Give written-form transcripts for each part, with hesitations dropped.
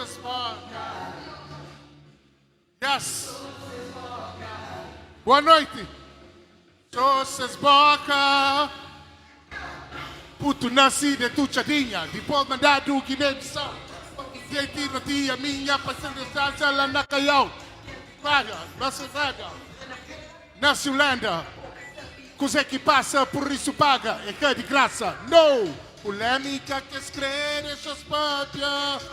se boca. Yes. Boa noite. Só se boca. Puto nasci de Tuchadinha, depois mandado que nem só. Gente na tia minha, passando salsa lá na Caião. Vaga, nossa vaga. Na Holanda. Cos'è que passa, por isso paga, é que é de graça. No! Polêmica que escreve essas pátias.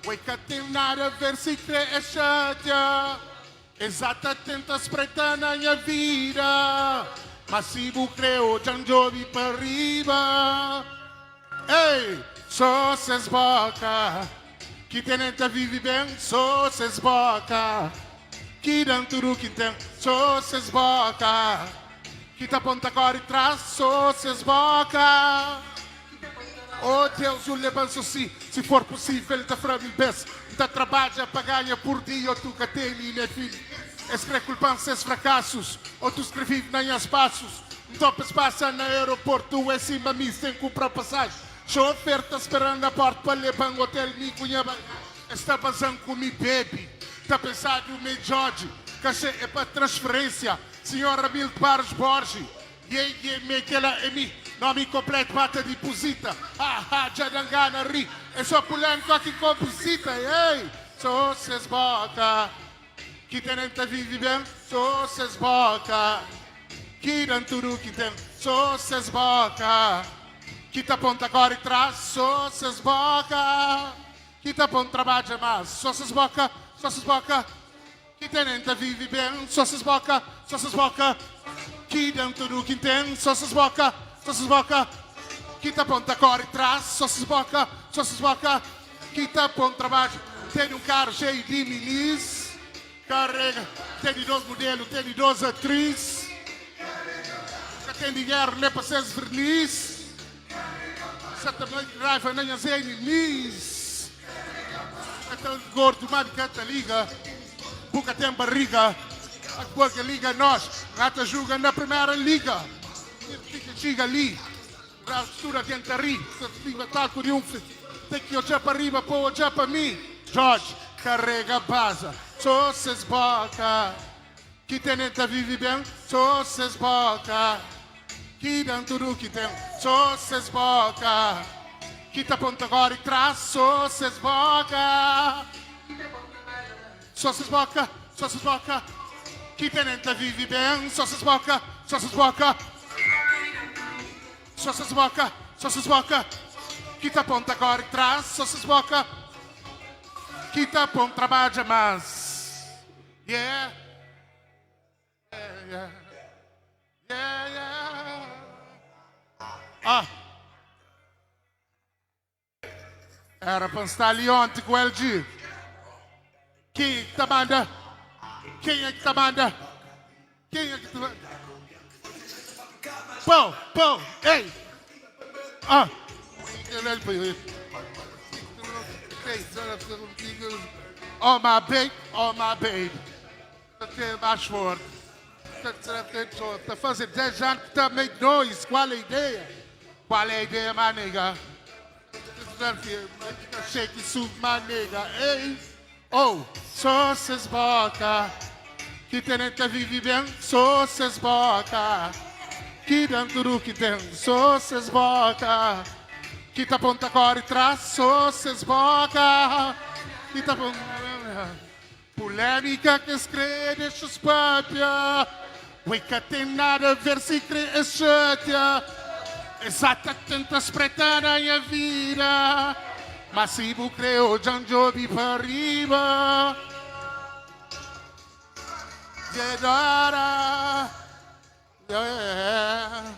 Ué, que tem nada a ver se crê é chata. Exata tenta espreitar na minha vida. Mas se eu creio, já não para riba. Ei, só se esboca. Que tenenta vive bem, só se esboca. Que dão tudo que tem, só se esboca. Que te aponta agora e traz, só se esboca. Oh Deus, eu levanto assim, se for possível, da frame best. Da trabalha para ganhar por dia, ou tu que tem, né filho? Escreve culpando seus fracassos, ou tu escrevi nas passos. Então passa no aeroporto, é cima mim, sem comprar passagem. Só oferta esperando na porta para levar um hotel, me conhece. Está passando com mi baby, está pensando o meu Jorge. Cachê é para transferência, senhora Mil Pares Borges. Me que ela é mi, nome completo, bata deposita. Já não gana ri, é só polêmica que composita. Ei, só se esboca. Que tenente vive bem, só se esboca. Que dão tudo que tem, só se esboca. Que te aponta agora e traz, só se esboca. Que te aponta trabalha mais, só se esboca, só se esboca. Que tenente vive bem, só se esboca, só se esboca. Que dão tudo que tem, só se esboca, só se esboca. Que te aponta agora e traz, só se esboca, só se esboca. Que te aponta trabalho, tem um carro cheio de minis. Carrega, tem 12 modelos, tem 12 atrizes. Já tem dinheiro, nem para ser feliz. Você também raiva, nem as inimigos. Então, gordo, mas canta liga. Boca tem barriga. A boca liga nós. Gata julga na primeira liga. Fica chega ali. A mistura tenta rir. Se fica tal triunfo. Tem que olhar para arriba, para olhar para mim. Jorge, carrega a base. Só se esboca. Que tenente vive bem, só se esboca. Que dão tudo que tem, só se esboca. Que te aponta agora e traz, só se esboca. Só se esboca, só se esboca. Que tenente vive bem, só se esboca, só se esboca. Só se esboca, só se esboca. Que te aponta agora e traz, só se esboca. Que te aponta trabalha mais. Yeah. Yeah, yeah. Yeah, yeah. Era para estar ali ontem com o LG. Quem é que te manda? Quem é que te manda? Quem é que te manda? Pô, ei! Oh my baby. Até mais forte. Está fazendo 10 anos que está meio noise. Qual é a ideia? Qual é a ideia, my nigga? Shake it, soup, my nigga. Ei! Oh, só se esboca. Que tenente vive bem, só se esboca. Que dão tudo que tem, só se esboca. Que te aponta agora e traz, só se esboca. Que te aponta... Polêmica que escreve deixa os pápia. Ué, que tem nada a ver se crê é chata. Exata tenta espreitar a minha vida. Mas se eu creio, já não para arriba. Yeah.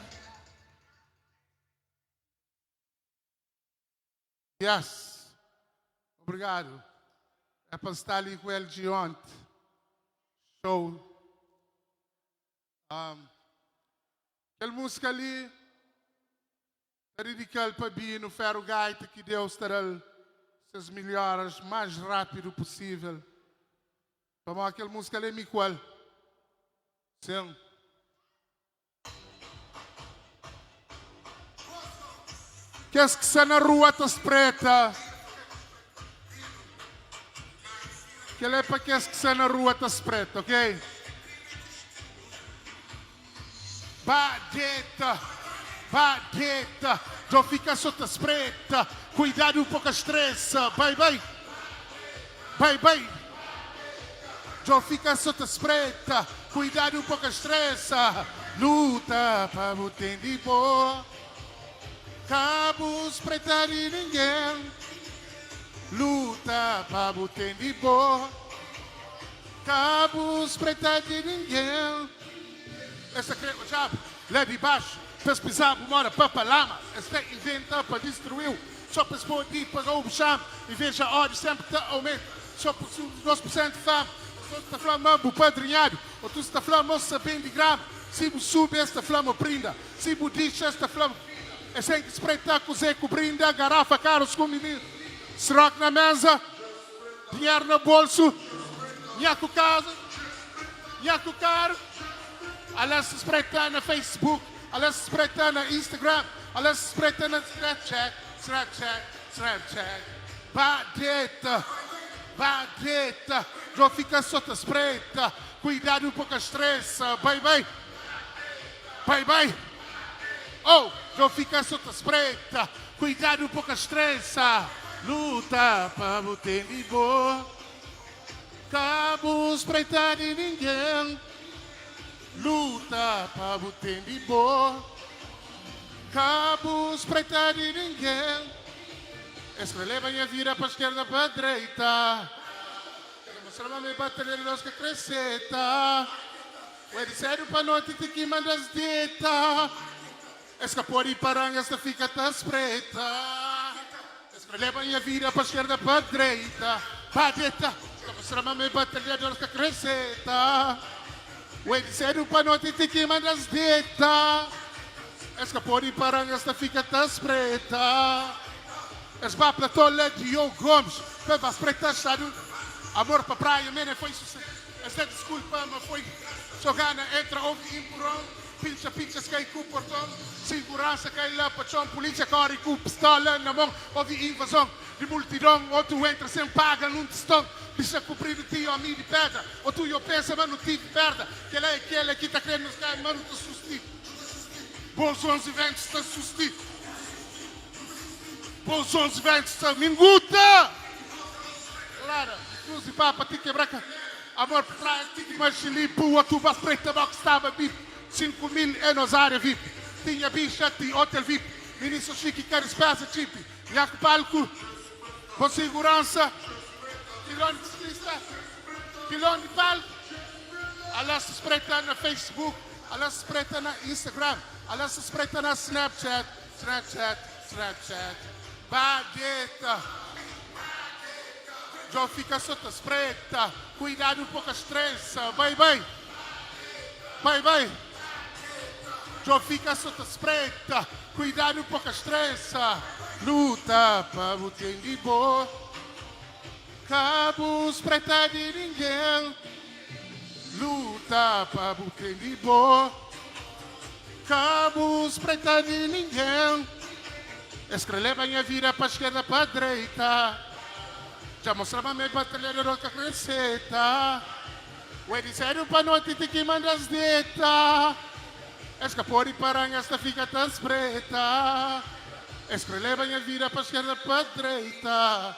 Yes. Obrigado. É para estar ali com ele de ontem. Show. Aquela música ali é dedicada para mim no ferro gaita que Deus terá seus melhores mais rápido possível. Então aquela música ali é Miquel. Sim. Que está na rua está preta. Aquele é para que está na rua está preto, ok? Badeta, badeta, já fica sotto spretta, cuidado um pouco estressa, vai, vai, vai, vai. Já fica sotto spretta, cuidado um pouco estressa, luta para o de boa, cabos preta de ninguém, luta para o de boa, cabos preta de ninguém. Essa crema já lá de baixo, fez pisar mora para lama, esta inventa para destruir, só para explodir para o chão, e veja a hora sempre está aumenta, só por 2% de fama, só está falando padrinhado, ou tu está falando sabendo de grama, se você sube esta flama brinda, se você diz esta flama, é sem que espreitar com o Zeco brinda, garrafa, caros com menino, srock na mesa, dinheiro no bolso, nhaco casa, nhaco caro. Alas se espreita na Facebook, alas se espreita na Instagram, alas se espreita na Snapchat. Badeta, badeta, já fica sotto espreita, cuidado um pouco a estressa, vai, vai, vai, vai. Oh, já fica sotto espreita, cuidado um pouco a estressa, luta para o tempo boa, cabo espreita de ninguém. Luta para o tempo de boa, cabos preta de ninguém. Escreve minha vida para a esquerda, para a direita. Mostra-me a minha bateria de lógica cresceta. O sério para a noite tem que mandar as dietas. Escapou de paranga, esta fica tão preta. Escreve minha vida para a esquerda, para a direita. Para a direita. Mostra-me a minha bateria de lógica cresceta. O sério para nós tem que mandar as dietas. Escapou de paranga, esta fica tão preta. Esba para tola de Diogo Gomes. Para as pretas, sabe? Amor para a praia, mene foi sucesso. Esta desculpa, mas foi jogando, entra, ouve, empurrão. Pincha, pincha, cai com o portão. Segurança, cai lá, pachão. Polícia, corre com pistola na mão. Ouve invasão de multidão. Outro entra sem paga num testão. Bicha cobrir o tio a mim de pedra. Ou tu eu penso, mas não tive perda. Que ele é aquele que está querendo nos cair, mas não te assusti. Bons 11 ventos, te assusti. Bons 11 ventos, te minguta. Claro, cruz e papa, te quebrar. Amor por trás, te que mais limpo. A tuba preta, box estava VIP. 5.000 é nos área VIP. Tinha bicha, tinha hotel VIP. Ministro Chique, quer espaço, chip. Nhaco palco, com segurança. Pilão de ciclista, pilão de palco, elas se espreita na Facebook, elas se espreita na Instagram, elas se espreita na Snapchat. Badeta, já fica sotto espreita, cuidado um pouco a estressa, vai, vai, vai, vai. Já fica sotto espreita, cuidado um pouco a estressa, luta para o tempo de boa. Cabos preta de ninguém, luta para o tempo de boa. Cabos preta de ninguém. Escreve minha vida para a esquerda, para a direita. Já mostrava a minha bateria de roca cresceta. O sério para a noite tem que mandar as dietas. Escapou de paranga, esta fica tão preta. Escreve minha vida para a esquerda, para a direita.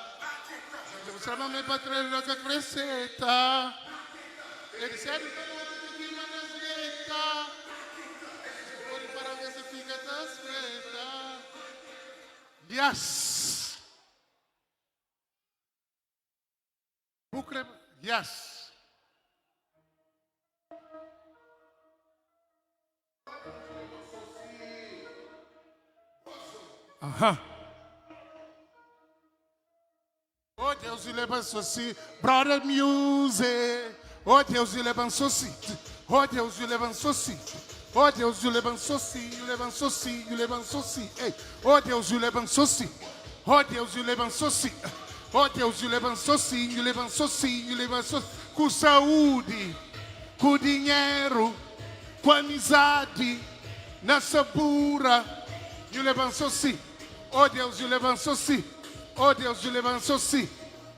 Mostrava a minha bateria de roca cresceta. Ele sério para a noite tem que mandar as dietas. Escapou de paranga, esta fica tão preta. Yes. Bucre, yes. Aham. Oh Deus, ele abençoe, brother music. Oh Deus, ele abençoe. Oh Deus, ele abençoe. Oh Deus, ele abençoe, ele abençoe, ele abençoe. Oh Deus, ele abençoe. Oh Deus, ele abençoe. Oh Deus, ele abençoe, ele abençoe, ele abençoe. Com saúde, com dinheiro, com amizade, na sabura. Ele abençoe. Oh Deus, ele abençoe. Oh Deus, ele abençoe.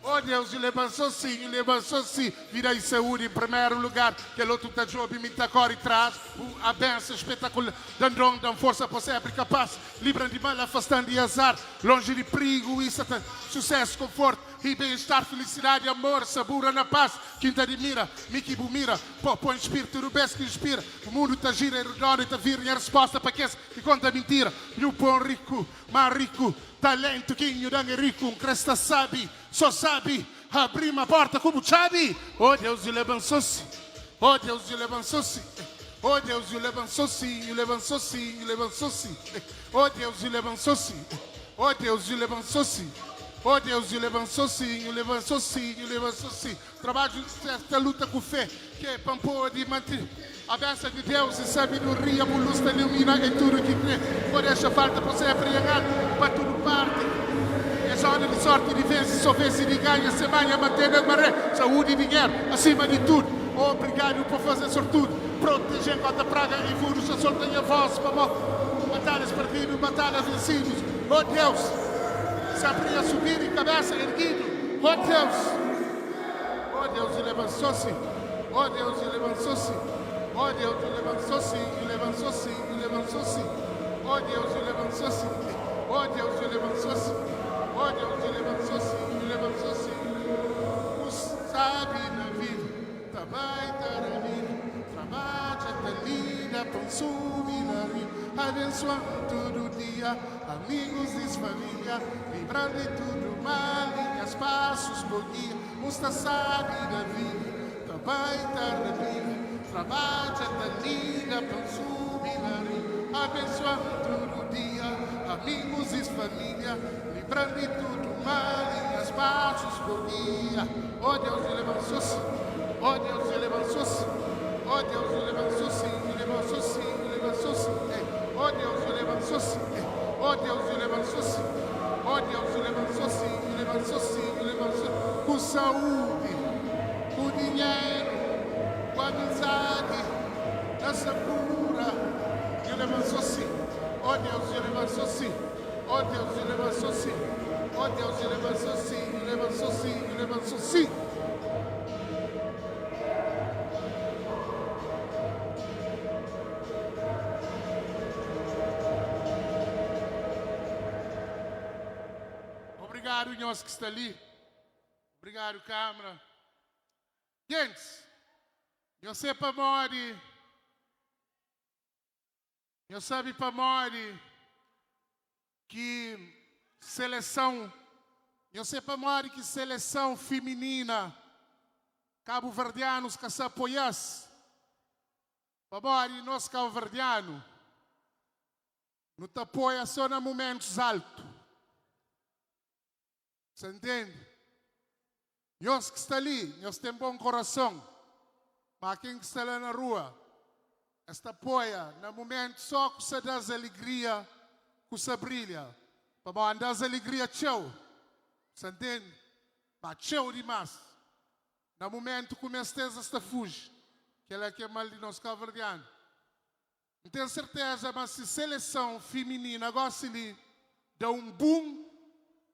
Oh Deus, ele avançou sim. Vida e saúde em primeiro lugar. Que o outro está jovem, me está corre traz. A benção espetacular. Dão força para sempre capaz. Livra de mal, afastando de azar. Longe de perigo, isso é sucesso, conforto e bem-estar, felicidade, amor, sabura na paz. Quinta admira, Miki Bumira. Põe espírito no best que inspira. O mundo está gira e redonda e está vir a resposta para aqueles que conta mentira. E o pão rico, mais rico. Talento que é rico, cresta sabe, só sabe abrir uma porta como chave. Oh Deus, ele avançou-se. Oh Deus, ele avançou-se. Oh Deus, ele avançou-se. Ele avançou-se. Ele avançou-se. Oh Deus, ele avançou-se. Oh Deus, ele avançou-se. Oh Deus, ele avançou-se. Ele avançou-se. Ele avançou-se. Trabalho esta luta com fé que é pampor de manter. A bênção de Deus e sabedoria, a luz te ilumina em tudo que crê. Por essa falta você é embriagado para tudo parte. É hora de sorte, de vence, só vence de ganha, semana, manter a maré, saúde e dinheiro, acima de tudo. Obrigado por fazer sortudo, proteger contra praga e vírus, só soltem a voz para batalhas perdidas, batalhas vencidas. Oh Deus, sempre a subir em cabeça erguido. Oh Deus, ele avançou-se. Oh Deus, ele avançou-se. Oh Deus, ele avançou-se, ele avançou-se, ele avançou-se. Oh Deus, ele avançou-se. Oh Deus, ele avançou-se. Oh Deus, ele avançou-se, ele avançou-se. O sabe na vida, também está na vida. Trabalha, tá linda, consome na vida. Abençoando todo dia, amigos e família. Livrando de tudo mal, linhas, passos, bom dia. Musta sabe da vida, também está na vida. Trabalha, tá linda, consome na vida, abençoando todo dia, amigos e família, livrando de tudo mal, e as passos por dia. Oh Deus, ele avançou-se. Oh Deus, ele avançou-se. Oh Deus, ele avançou-se. Ele avançou-se. Ele avançou-se. Oh Deus, ele avançou-se. Oh Deus, ele avançou-se. Oh Deus, ele avançou-se. Ele avançou-se. Ele avançou-se. Com saúde, com dinheiro, com amizade, dança pura, ele avançou-se. Oh Deus, ele avançou-se. Oh Deus, ele avançou-se. Oh Deus, ele avançou-se. Ele avançou-se. Ele avançou-se. Obrigado, Inhos, que está ali. Obrigado, câmara. Gente, eu sei para morrer, eu sabe para morrer que seleção, eu sei para morrer que seleção feminina, cabo-verdianos que se apoiasse, para morrer nós cabo-verdianos, não te apoia só em momentos altos, você entende? Nós que está ali, nós temos bom coração. Mas quem está lá na rua, esta apoia, no momento só que você dá alegria, que você brilha. Para andar alegria, tchau. Você entende? Mas tchau demais. No momento que a tristeza está fugindo, que ela é mal de nós cabo-verdianos. Não tenho certeza, mas se seleção feminina gosta ali, dá um boom,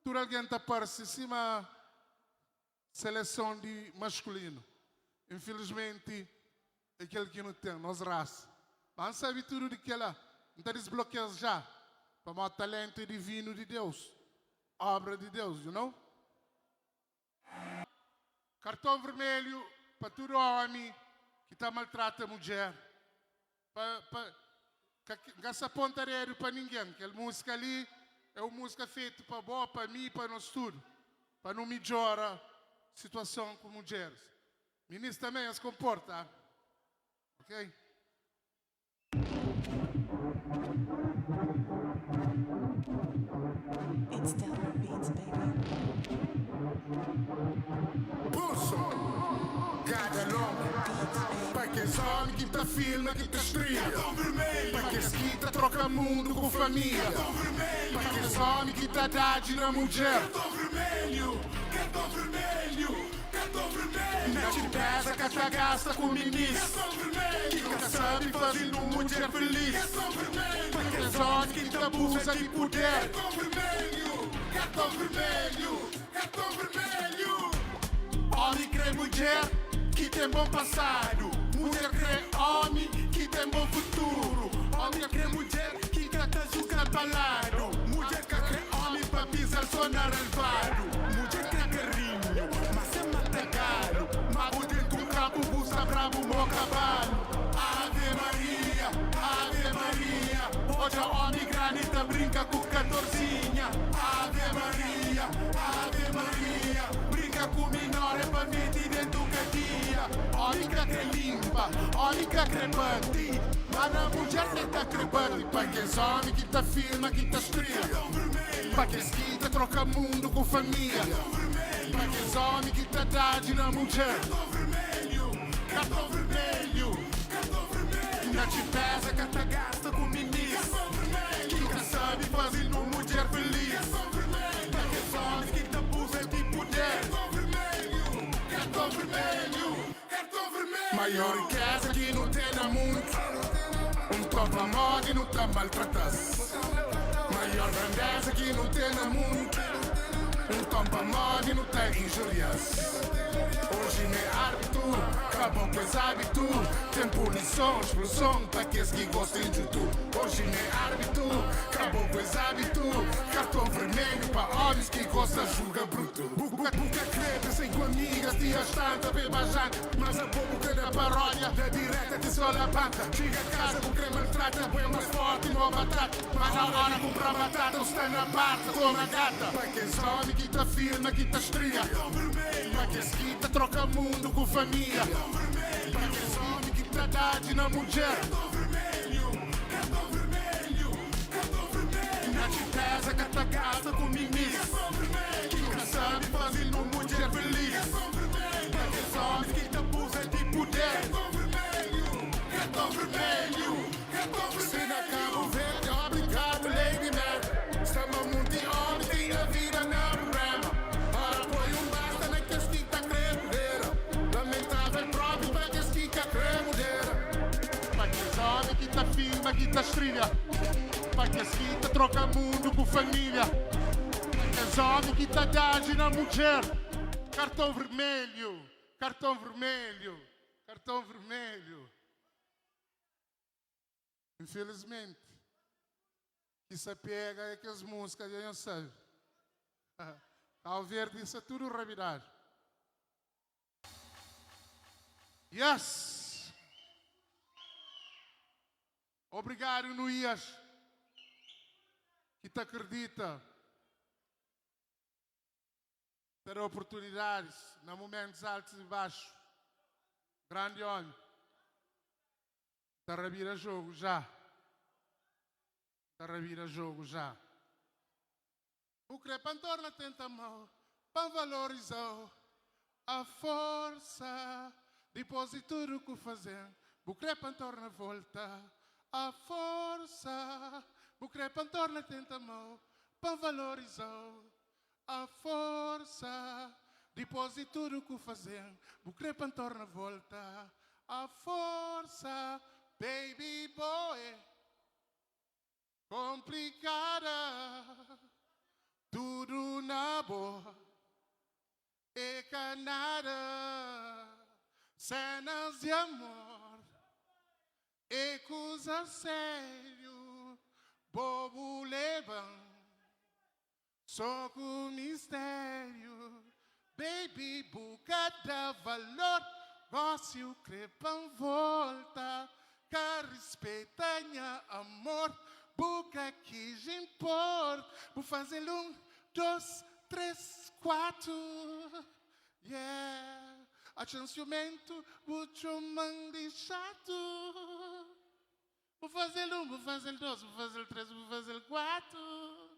tudo alguém está aparecendo em cima seleção de masculino. Infelizmente, é aquele que não tem, nós raça. Mas sabe tudo de que ela não está desbloqueado já. Para o talento divino de Deus. Obra de Deus, you know? Cartão vermelho para todo homem que está maltrata a mulher. Não se apontaria para ninguém. Aquela música ali é uma música feita para boa, para mim e para nós tudo. Para não melhorar a situação com mulheres. Ministro também se comporta. Ok? It's Stellar Beats, baby. Pulso, cada nome. Para que some que tá filma, que tá estria. Para que esquita troca mundo com família. Para que some que tá dade na mulher. Cartão vermelho, cartão vermelho. Cartão vermelho, não te pesa que a gasta com ministro. cartão vermelho, Que sabe fazendo mulher feliz. cartão vermelho, Porque zone que te abusa de poder. cartão vermelho, cartão vermelho, cartão vermelho. Homem crê mulher que tem bom passado. Mulher crê homem que tem bom futuro. Homem crê mulher que cata jogar balado. Mulher que crê homem pra pisar só na relvado. Mulher crê carrinho, mas é matagalo. Mago dentro do campo, busta brabo, mo cavalo. Ave Maria, Ave Maria. Hoje a homem granita brinca com catorzinha. Ave Maria, Ave Maria. Brinca com menor pra meter dentro do cadia. Homem que é limpa, homem que é bati. Mas a mulher que tá crebando. Para que os homens que tá firma, que tá estreia. Para que esquita troca mundo com família. Para que os homens que tá dade na mulher. Cartão vermelho. Ainda te pesa que tá gasta com ministro. Que sabe fazer uma mulher feliz. Para que os homens que tá abusa de poder. Cartão vermelho. Maior riqueza que não tem na mundo. Topa moda e não tá maltratado. Maior grandeza que não tem no mundo. Topa moda e não tá injurioso. Hoje não é árbitro, acabam com os hábitos. Tem punição, explosão para aqueles que gostam de tudo. Hoje não é árbitro, acabam com os hábitos. Cartão vermelho para homens que gostam de julgar bruto. Buca creta, sem com amigas, dias tanta, bebajante. Mas a boca da paródia, da direta que só na banca. Chega a casa, o creme maltrata, põe mais forte e não batata. Mas na hora comprar batata, não está na barca, toma gata. Para que os homens que tá firma, que tá estria. Para que esse que tá troca mundo com família. Para que esse homem que tá dade na mulher. Ainda te pesa que tá gasta com ministro. Que sabe fazer uma mulher feliz. Para que esse homem que tá abusa de poder. Cartão vermelho. Se na Cabo Verde, obrigado, Lady Mary. Estamos muito de homem, tem a vida na problema. Ora, põe basta naqueles que tá cremodeira. Lamentável próprio para aqueles que tá cremodeira. Para que os homens que tá firma, que tá estrilha. Para que esse que tá troca mundo com família. Para que os homens que tá dade na mulher. Cartão vermelho, cartão vermelho, cartão vermelho. Infelizmente, que se pega é que as músicas já não sabem. Ao ver disso é tudo ravidar. Yes! Obrigado, Nuias, que te acredita ter oportunidades nos momentos altos e baixos. Grande homem. Está a vir a jogo já. Está a vir a jogo já. O Crepantor na tenta mão, para valorizar a força. Depois de tudo que fazer, o Crepantor na volta. A força. O Crepantor na tenta mão, para valorizar a força. Depois de tudo que fazer, o Crepantor na volta. A força. Baby boy, complicada, tudo na boa, e canada, cenas de amor, e coisa sério, bobo levam, só com mistério, baby boca dá valor, gosto crepam volta. Que respeita minha amor, boca que já importa. Vou fazer 1, 2, 3, 4. Yeah. Atenciamento, vou chamar de chato. Vou fazer 1, vou fazer 2, vou fazer 3, vou fazer 4.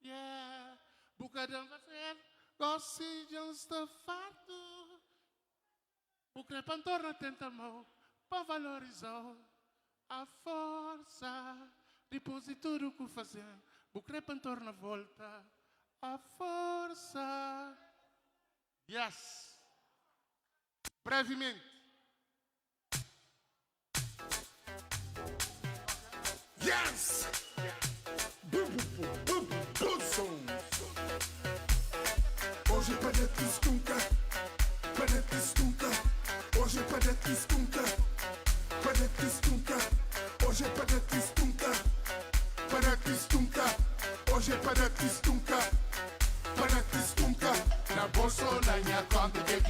Yeah. Boca de fazer, gosto de estafado. O Crepantor na tenta mão, para valorizar a força. Depois de tudo que fazer, o Crepantor na volta. A força. Yes. Brevemente. Yes! Hoje para te escutar, para Hoje é para Cristunca, para Cristunca. Na bolsa ou na minha conta que é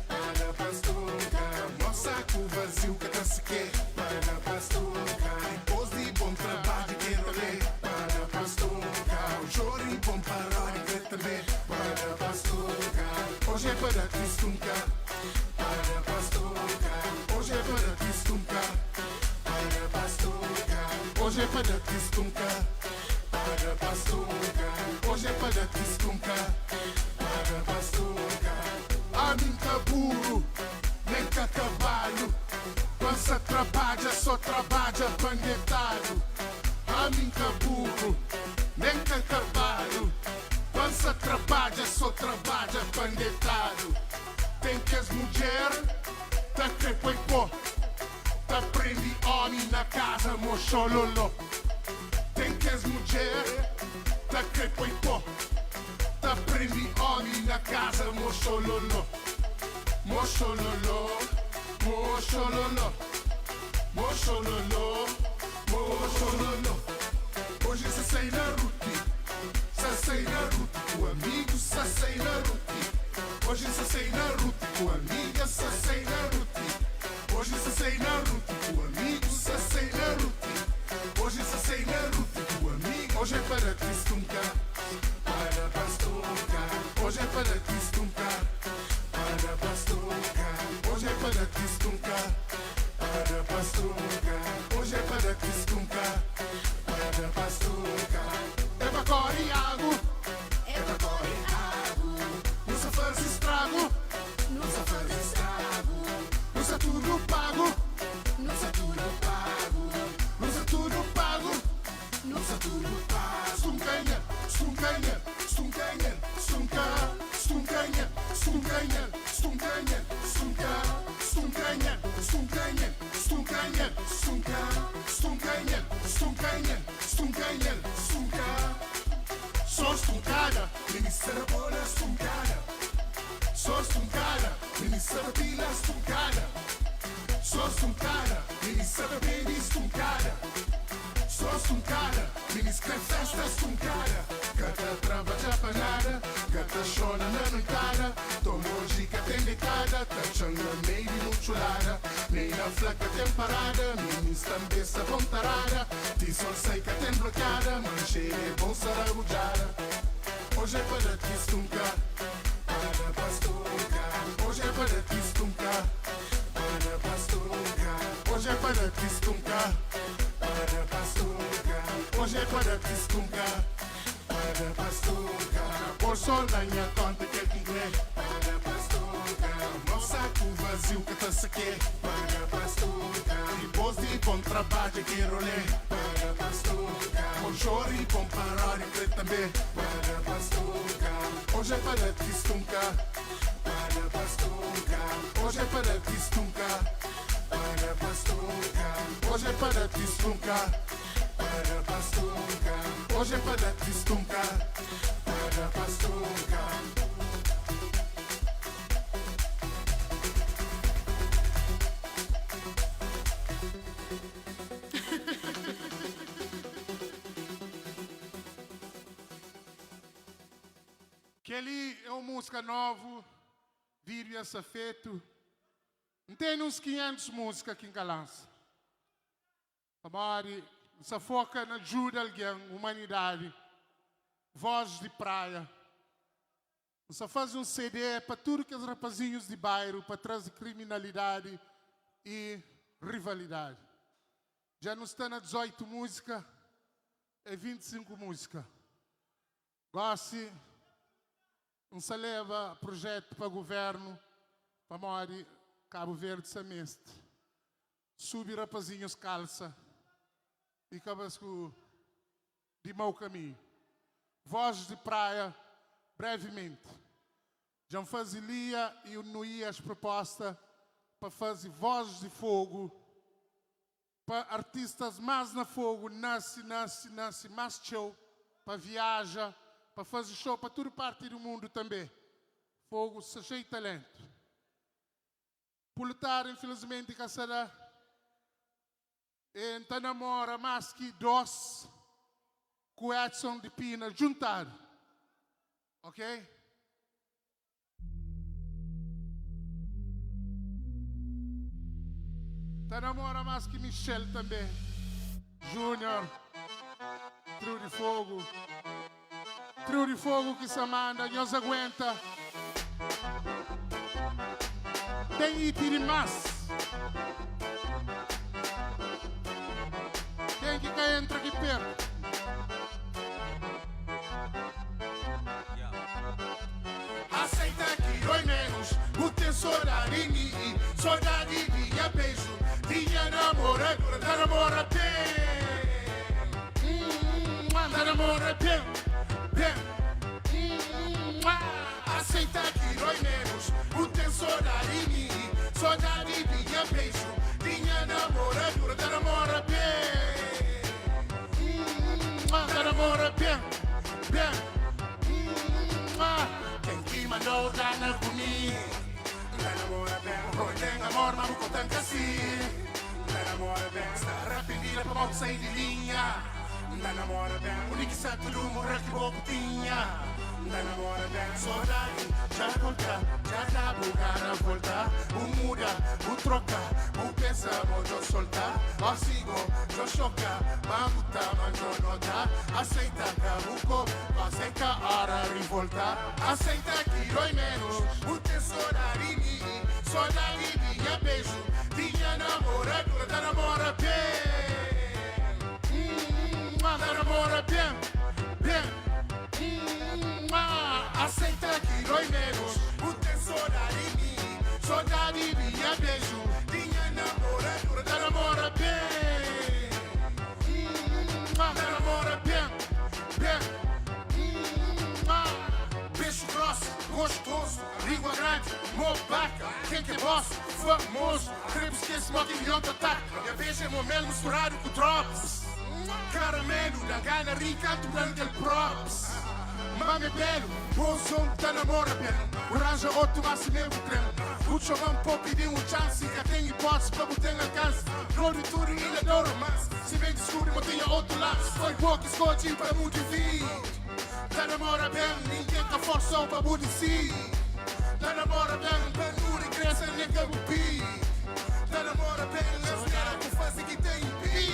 para Pastunca. Moça com vazio que tá se quer para Pastunca. Depois de bom trabalho quero ler para Pastunca. O joro e bom paródia que também para Pastunca. Hoje é para Cristunca, para Pastunca. Hoje é para Cristunca, para Pastunca. Hoje é para Cristunca, para Pastunca. Hoje é para Cristunca, para Pastunca. A mim caburo, nem ca cavalo. Quando trabalha, só trabalha pandetado. A mim caburo, nem ca cavalo. Quando trabalha, só trabalha pandetado. Tem que as mulheres, tá crepo e pó. Tá prendi homem na casa, mochololo. Tem que as mulheres, tá crepo e pó. Tá prendi homem na casa, mochololo. Mochololo, mochololo. Mochololo, mochololo. Hoje cê sai na ruti, cê sai na ruti. O amigo cê sai na ruti. Hoje cê sai na ruti, o amiga cê sai na ruti. Hoje cê sai na ruti, o amigo cê sai na ruti. Hoje cê sai na ruti, o amigo. Hoje é para Cristunca, para Pastunca. Hoje é para Cristunca, para Pastunca. Hoje é para Cristunca, para Pastunca. Hoje é para Cristunca, para Pastunca. É pra Coriago, É pra Coriago, não se faz estrago, não se faz estrago, não se tudo pago, não se tudo pago, não se tudo pago. não se tudo pago. Stuncanha, stuncanha, stuncanha, stunca, stuncanha, stuncanha, stuncanha, stunca, stuncanha, stuncanha, stuncanha, stunca, stuncanha, stuncanha, stuncanha, stunca. Sou stuncada, ministra bola stuncada. Sou stuncada, ministra pila stuncada. Sou stuncada, ministra baby stuncada. Sou stuncada, ministra festa stuncada. Gata trabalha pra nada, gata chora na noitada. Tomou dica tem decada, tá changa meio chulada. Nem na flaca tem parada, ministra besta bom tarada. Ti sol sai que tem bloqueada, mancheira é bom sarabujada. Hoje é para Cristunca, para Pastunca. Hoje é para Cristunca, para Pastunca. Hoje é para Cristunca, para Pastunca. Hoje é para Cristunca, para Pastunca. Por sol na minha conta que é que inglês, para Pastunca. Moça com vazio que tá se quer, para Pastunca. Depois de bom trabalho que rolê, para Pastunca. Com choro e bom paródia que também, para Pastunca. Hoje é para Cristunca, para Pastunca. Hoje é para Cristunca, para Pastunca. Hoje é para Cristunca, para Pastunca. Hoje é para Cristunca, para Pastunca. Kelly é uma música nova, vídeo essa feito. Tem uns 500 músicas aqui em Galança. Amari, essa foca na ajuda alguém, humanidade, voz de praia. Você faz um CD para tudo que os rapazinhos de bairro, para trazer criminalidade e rivalidade. Já não está na 18 músicas, é 25 músicas. Goste, não se leva projeto para governo, para Mori, Cabo Verde semestre. Sube rapazinhos calça e acabas de mau caminho. Voz de praia, brevemente. Já fazia e unia as propostas para fazer voz de fogo, para artistas mais na fogo, nasce, mais show, para viajar, para fazer show para toda parte do mundo também. Fogo, se cheio de talento. Pulutar, infelizmente, caçará. Então namora mais que 2 com Edson de Pina juntado. Ok? Tá namora mais que Michel também. Júnior. Trio de fogo. Trio de fogo que se manda, nós aguenta. Tem iti de mas. Quem que entra aqui perto? Aceita que dói menos o teu sorarini. Saudade de beijo, minha namoradora, da namora bem. Da namora bem, bem. Aceita que dói menos o teu sorarini. Saudade de beijo, minha namoradora, da namora bem. Da namora bem, bem. Quem que mandou dar na comigo? Da namora bem, hoje tem amor, mas não tanto assim. Da namora bem, está arrependida para mal sair de linha. Da namora bem, o único santo do morrer que vou tinha. Da namora bem, saudade, já volta, já dá bugar na volta. O muda, o troca, o pensa, vou soltar. Ó sigo, já choca, mamuta, manjo nota. Aceita cabuco, aceita a hora revolta. Aceita que dói menos, o teu sorarini. Saudade, minha beijo, minha namoradora, da namora bem. Da namora bem, bem. Aceita que dói menos o teu sorarini. Saudade, minha beijo, minha namoradora, da namora bem. Da namora bem, bem. Beijo grosso, gostoso, língua grande, mobaca. Quem que é boss, famoso. Queremos que esse modo milhão de ataque. E a beijo é momento misturado com drops. Caramelo, da gana rica, tu grande props. Mame belo, bom som, tá namora belo. Oranja outro, mas se mesmo creme. O chovão pode pedir chance, que tem hipótese para botar alcance. Glory tudo e ainda não romance. Se bem descobrir, mas tenha outro lance. Foi pouco esconde para muito vir. Tá namora bem, ninguém tá forçando para budici. Tá namora bem, penura e cresce, nem que bupi. Tá namora bem, let's go, faz que tem pi.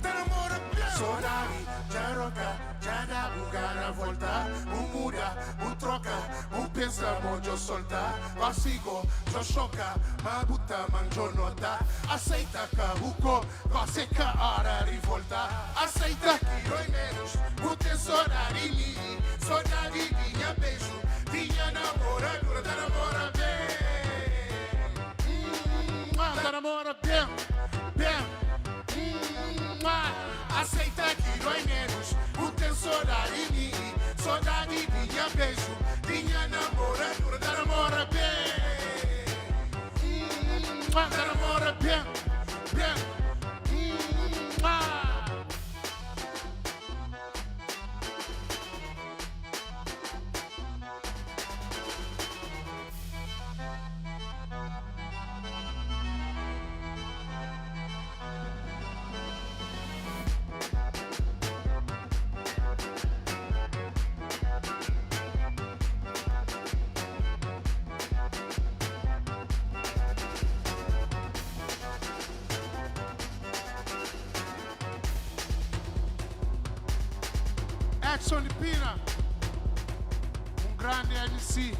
Tá namora bem. Saudade, já roca, já dá bugar na volta. O muda, o troca, o pensa, mojo solta. Vasigo, já choca, mabuta, manjo nota. Aceita cabuco, seca a hora revolta. Aceita que dói menos, o teu sorarini. Saudade, minha beijo, minha namoradora, da namora bem. Da namora bem, bem. Aceita que dói menos o teu sorarini. Saudade, minha beijo, minha namoradora, da namora bem. Da namora bem, bem. Edson de Pina, grande MC.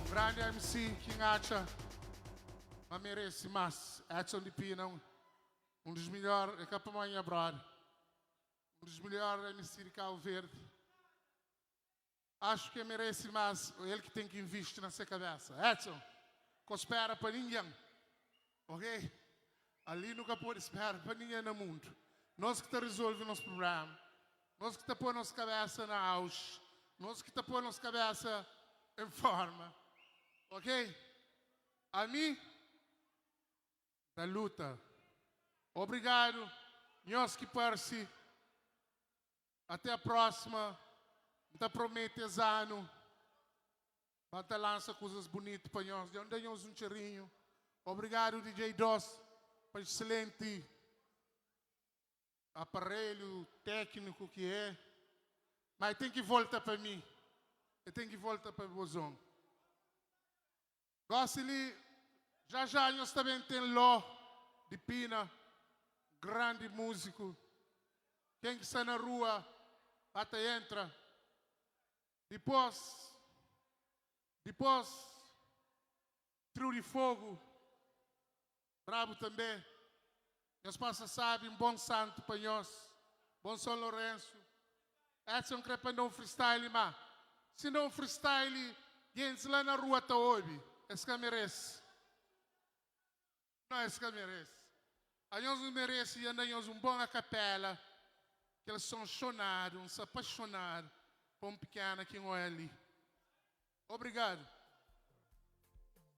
Grande MC que acha, mas merece mais. Edson de Pina, dos melhores, é capa manhã, brother. Dos melhores MC de Cabo Verde. Acho que merece mais, ele que tem que investir na sua cabeça. Edson, não espera para ninguém. Ok? Ali nunca pode esperar para ninguém no mundo. Nós que resolvemos nosso problema. Nós que está pôr nossa cabeça na auge. Nós que está pôr nossa cabeça em forma. Ok? A mim, da luta. Obrigado. Nós que parece. Até a próxima. Não promete esse ano. Bata lança coisas bonitas para nós. De onde nós um cheirinho. Obrigado, DJ Dos. Para excelente aparelho técnico que é, mas tem que voltar para mim. Eu tenho que voltar para o Bozão. Gosto-lhe, já nós também tem Ló de Pina, grande músico. Quem que está na rua, até entra. Depois, Trio de Fogo, bravo também. Nós passa sabe, um bom santo para nós, bom São Lourenço. Esse é um crepandão freestyle, mas se não freestyle, gente lá na rua está hoje. Esse que merece. Não, esse que merece. A nós não merece e andamos um bom a capela, que eles são chonados, se apaixonados por um pequeno que não é ali. Obrigado.